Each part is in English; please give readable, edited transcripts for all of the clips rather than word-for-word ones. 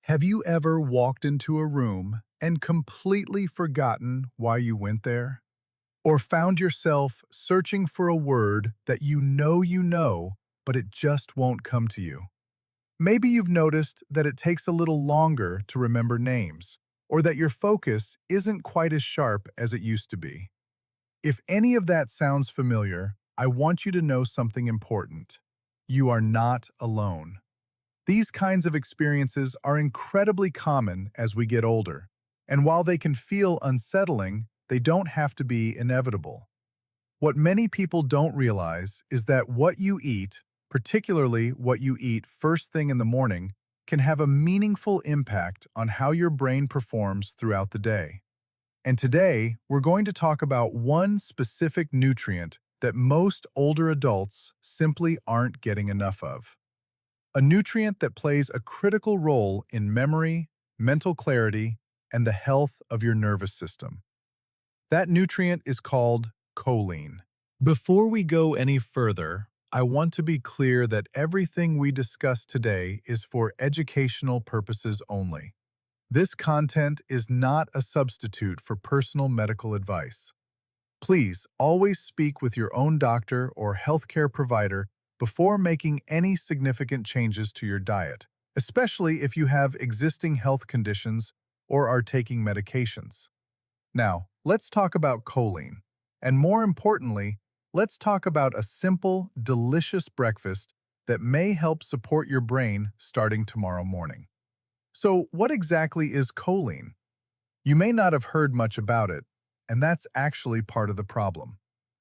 Have you ever walked into a room and completely forgotten why you went there? Or found yourself searching for a word that but it just won't come to you? Maybe you've noticed that it takes a little longer to remember names, or that your focus isn't quite as sharp as it used to be. If any of that sounds familiar, I want you to know something important. You are not alone. These kinds of experiences are incredibly common as we get older, and while they can feel unsettling, they don't have to be inevitable. What many people don't realize is that what you eat, particularly what you eat first thing in the morning, can have a meaningful impact on how your brain performs throughout the day. And today, we're going to talk about one specific nutrient that most older adults simply aren't getting enough of. A nutrient that plays a critical role in memory, mental clarity, and the health of your nervous system. That nutrient is called choline. Before we go any further, I want to be clear that everything we discuss today is for educational purposes only. This content is not a substitute for personal medical advice. Please always speak with your own doctor or healthcare provider before making any significant changes to your diet, especially if you have existing health conditions or are taking medications. Now, let's talk about choline. And more importantly, let's talk about a simple, delicious breakfast that may help support your brain starting tomorrow morning. So, what exactly is choline? You may not have heard much about it, and that's actually part of the problem.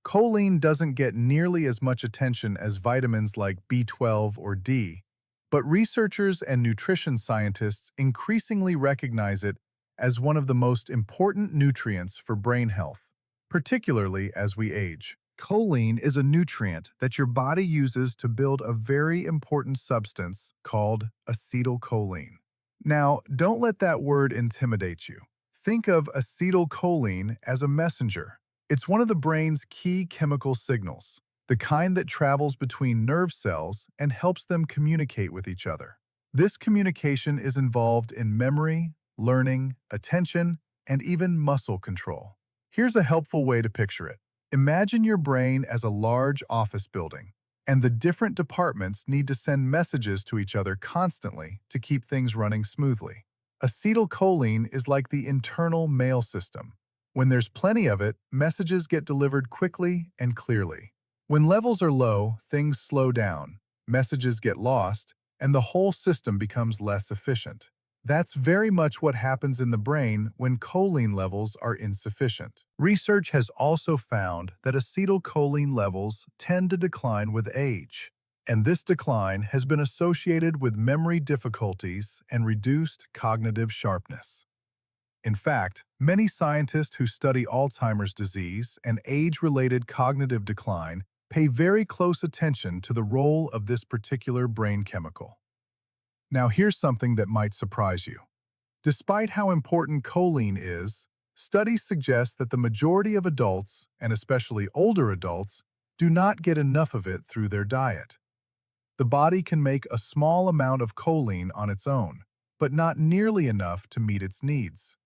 Choline doesn't get nearly as much attention as vitamins like B12 or D, but researchers and nutrition scientists increasingly recognize it as one of the most important nutrients for brain health, particularly as we age. Choline is a nutrient that your body uses to build a very important substance called acetylcholine. Now, don't let that word intimidate you. Think of acetylcholine as a messenger. It's one of the brain's key chemical signals, the kind that travels between nerve cells and helps them communicate with each other. This communication is involved in memory, learning, attention, and even muscle control. Here's a helpful way to picture it. Imagine your brain as a large office building, and the different departments need to send messages to each other constantly to keep things running smoothly. Acetylcholine is like the internal mail system. When there's plenty of it, messages get delivered quickly and clearly. When levels are low, things slow down, messages get lost, and the whole system becomes less efficient. That's very much what happens in the brain when choline levels are insufficient. Research has also found that acetylcholine levels tend to decline with age, and this decline has been associated with memory difficulties and reduced cognitive sharpness. In fact, many scientists who study Alzheimer's disease and age-related cognitive decline pay very close attention to the role of this particular brain chemical. Now, here's something that might surprise you. Despite how important choline is, studies suggest that the majority of adults, and especially older adults, do not get enough of it through their diet. The body can make a small amount of choline on its own, but not nearly enough to meet its needs.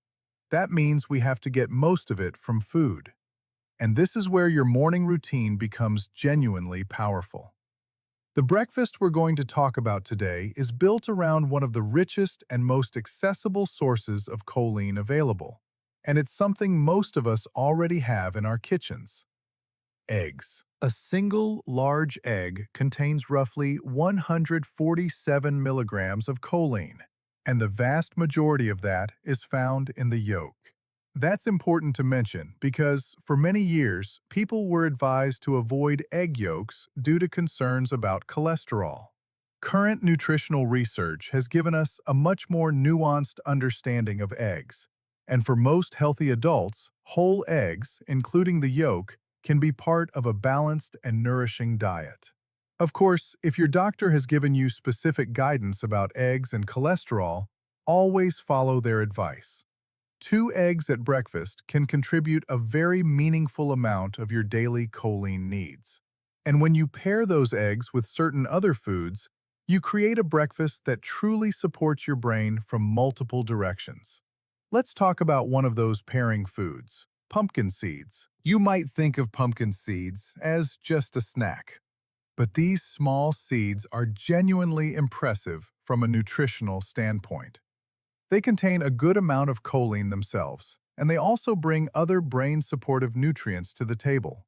That means we have to get most of it from food. And this is where your morning routine becomes genuinely powerful. The breakfast we're going to talk about today is built around one of the richest and most accessible sources of choline available, and it's something most of us already have in our kitchens: eggs. A single large egg contains roughly 147 milligrams of choline, and the vast majority of that is found in the yolk. That's important to mention because, for many years, people were advised to avoid egg yolks due to concerns about cholesterol. Current nutritional research has given us a much more nuanced understanding of eggs, and for most healthy adults, whole eggs, including the yolk, can be part of a balanced and nourishing diet. Of course, if your doctor has given you specific guidance about eggs and cholesterol, always follow their advice. 2 eggs at breakfast can contribute a very meaningful amount of your daily choline needs. And when you pair those eggs with certain other foods, You create a breakfast that truly supports your brain from multiple directions. Let's talk about one of those pairing foods, pumpkin seeds. You might think of pumpkin seeds as just a snack, but these small seeds are genuinely impressive from a nutritional standpoint. They contain a good amount of choline themselves, and they also bring other brain-supportive nutrients to the table.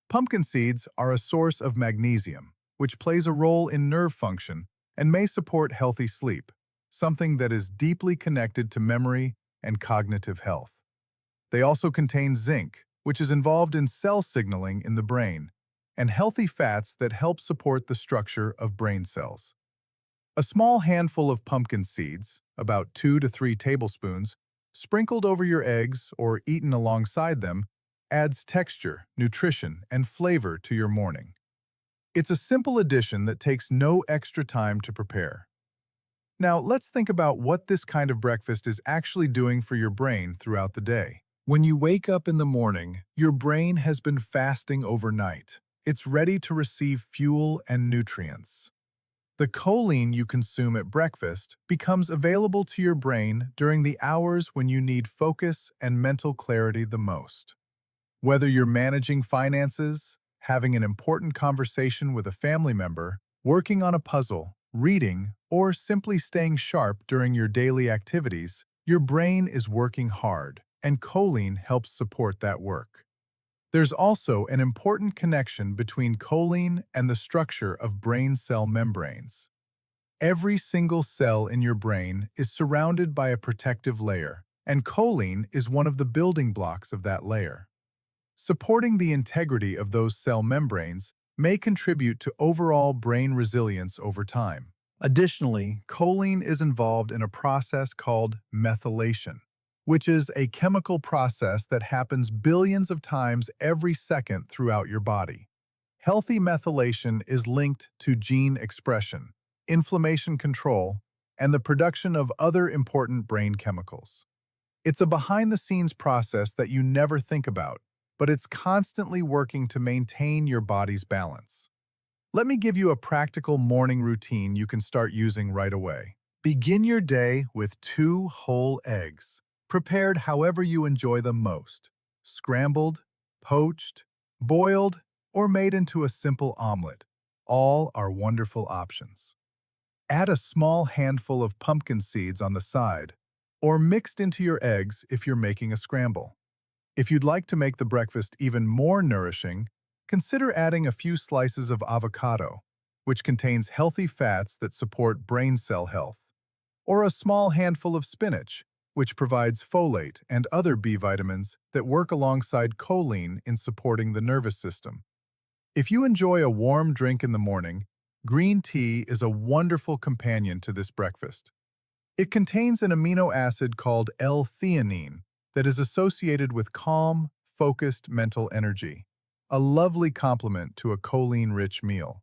Pumpkin seeds are a source of magnesium, which plays a role in nerve function and may support healthy sleep, something that is deeply connected to memory and cognitive health. They also contain zinc, which is involved in cell signaling in the brain, and healthy fats that help support the structure of brain cells. A small handful of pumpkin seeds, about 2 to 3 tablespoons, sprinkled over your eggs or eaten alongside them, adds texture, nutrition, and flavor to your morning. It's a simple addition that takes no extra time to prepare. Now, let's think about what this kind of breakfast is actually doing for your brain throughout the day. When you wake up in the morning, your brain has been fasting overnight. It's ready to receive fuel and nutrients. The choline you consume at breakfast becomes available to your brain during the hours when you need focus and mental clarity the most. Whether you're managing finances, having an important conversation with a family member, working on a puzzle, reading, or simply staying sharp during your daily activities, your brain is working hard, and choline helps support that work. There's also an important connection between choline and the structure of brain cell membranes. Every single cell in your brain is surrounded by a protective layer, and choline is one of the building blocks of that layer. Supporting the integrity of those cell membranes may contribute to overall brain resilience over time. Additionally, choline is involved in a process called methylation, which is a chemical process that happens billions of times every second throughout your body. Healthy methylation is linked to gene expression, inflammation control, and the production of other important brain chemicals. It's a behind-the-scenes process that you never think about, but it's constantly working to maintain your body's balance. Let me give you a practical morning routine you can start using right away. Begin your day with 2 whole eggs, prepared however you enjoy them most: scrambled, poached, boiled, or made into a simple omelet. All are wonderful options. Add a small handful of pumpkin seeds on the side, or mixed into your eggs if you're making a scramble. If you'd like to make the breakfast even more nourishing, consider adding a few slices of avocado, which contains healthy fats that support brain cell health, or a small handful of spinach, which provides folate and other B vitamins that work alongside choline in supporting the nervous system. If you enjoy a warm drink in the morning, green tea is a wonderful companion to this breakfast. It contains an amino acid called l-theanine that is associated with calm, focused mental energy, a lovely complement to a choline-rich meal.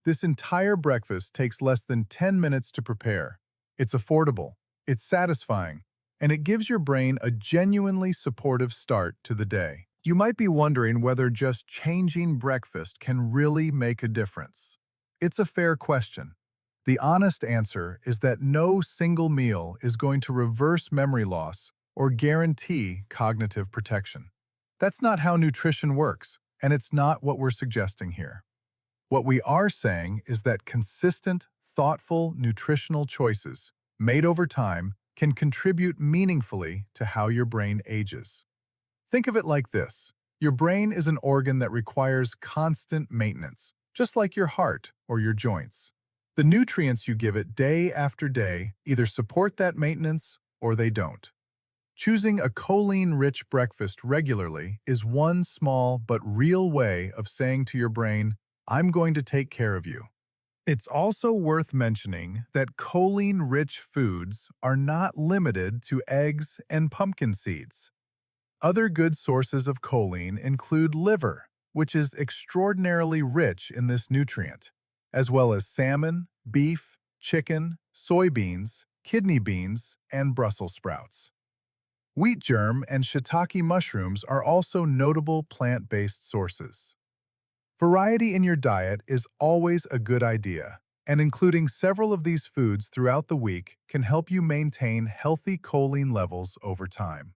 This entire breakfast takes less than 10 minutes to prepare. It's affordable, it's satisfying, and it gives your brain a genuinely supportive start to the day. You might be wondering whether just changing breakfast can really make a difference. It's a fair question. The honest answer is that no single meal is going to reverse memory loss or guarantee cognitive protection. That's not how nutrition works, and it's not what we're suggesting here. What we are saying is that consistent, thoughtful nutritional choices made over time can contribute meaningfully to how your brain ages. Think of it like this. Your brain is an organ that requires constant maintenance, just like your heart or your joints. The nutrients you give it day after day either support that maintenance or they don't. Choosing a choline-rich breakfast regularly is one small but real way of saying to your brain, "I'm going to take care of you." It's also worth mentioning that choline-rich foods are not limited to eggs and pumpkin seeds. Other good sources of choline include liver, which is extraordinarily rich in this nutrient, as well as salmon, beef, chicken, soybeans, kidney beans, and Brussels sprouts. Wheat germ and shiitake mushrooms are also notable plant-based sources. Variety in your diet is always a good idea, and including several of these foods throughout the week can help you maintain healthy choline levels over time.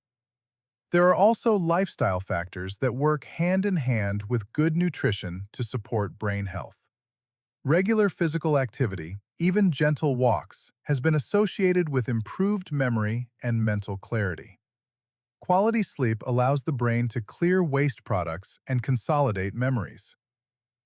There are also lifestyle factors that work hand in hand with good nutrition to support brain health. Regular physical activity, even gentle walks, has been associated with improved memory and mental clarity. Quality sleep allows the brain to clear waste products and consolidate memories.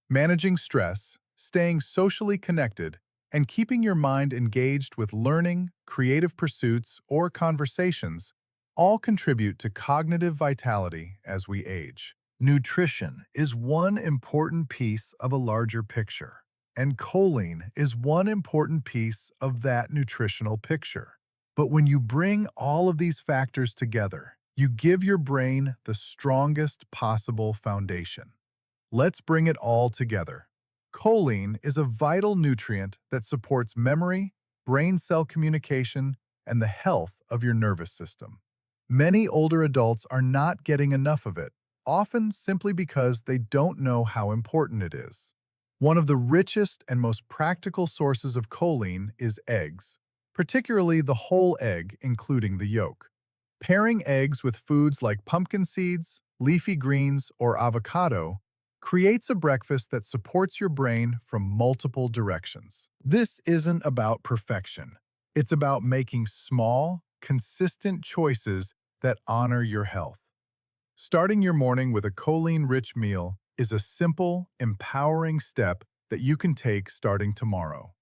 Managing stress, staying socially connected, and keeping your mind engaged with learning, creative pursuits, or conversations all contribute to cognitive vitality as we age. Nutrition is one important piece of a larger picture, and choline is one important piece of that nutritional picture. But when you bring all of these factors together, you give your brain the strongest possible foundation. Let's bring it all together. Choline is a vital nutrient that supports memory, brain cell communication, and the health of your nervous system. Many older adults are not getting enough of it, often simply because they don't know how important it is. One of the richest and most practical sources of choline is eggs, particularly the whole egg, including the yolk. Pairing eggs with foods like pumpkin seeds, leafy greens, or avocado creates a breakfast that supports your brain from multiple directions. This isn't about perfection. It's about making small, consistent choices that honor your health. Starting your morning with a choline-rich meal is a simple, empowering step that you can take starting tomorrow.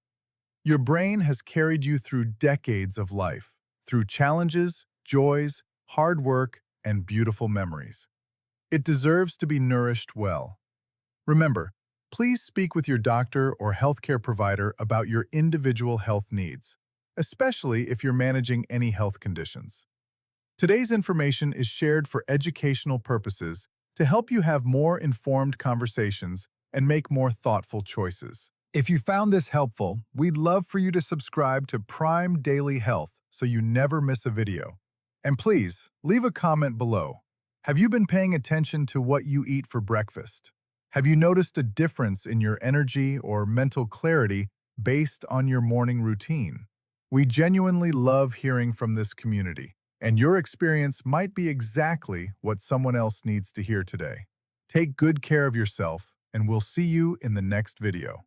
Your brain has carried you through decades of life, through challenges, joys, hard work, and beautiful memories. It deserves to be nourished well. Remember, please speak with your doctor or healthcare provider about your individual health needs, especially if you're managing any health conditions. Today's information is shared for educational purposes to help you have more informed conversations and make more thoughtful choices. If you found this helpful, we'd love for you to subscribe to Prime Daily Health so you never miss a video. And please, leave a comment below. Have you been paying attention to what you eat for breakfast? Have you noticed a difference in your energy or mental clarity based on your morning routine? We genuinely love hearing from this community, and your experience might be exactly what someone else needs to hear today. Take good care of yourself, and we'll see you in the next video.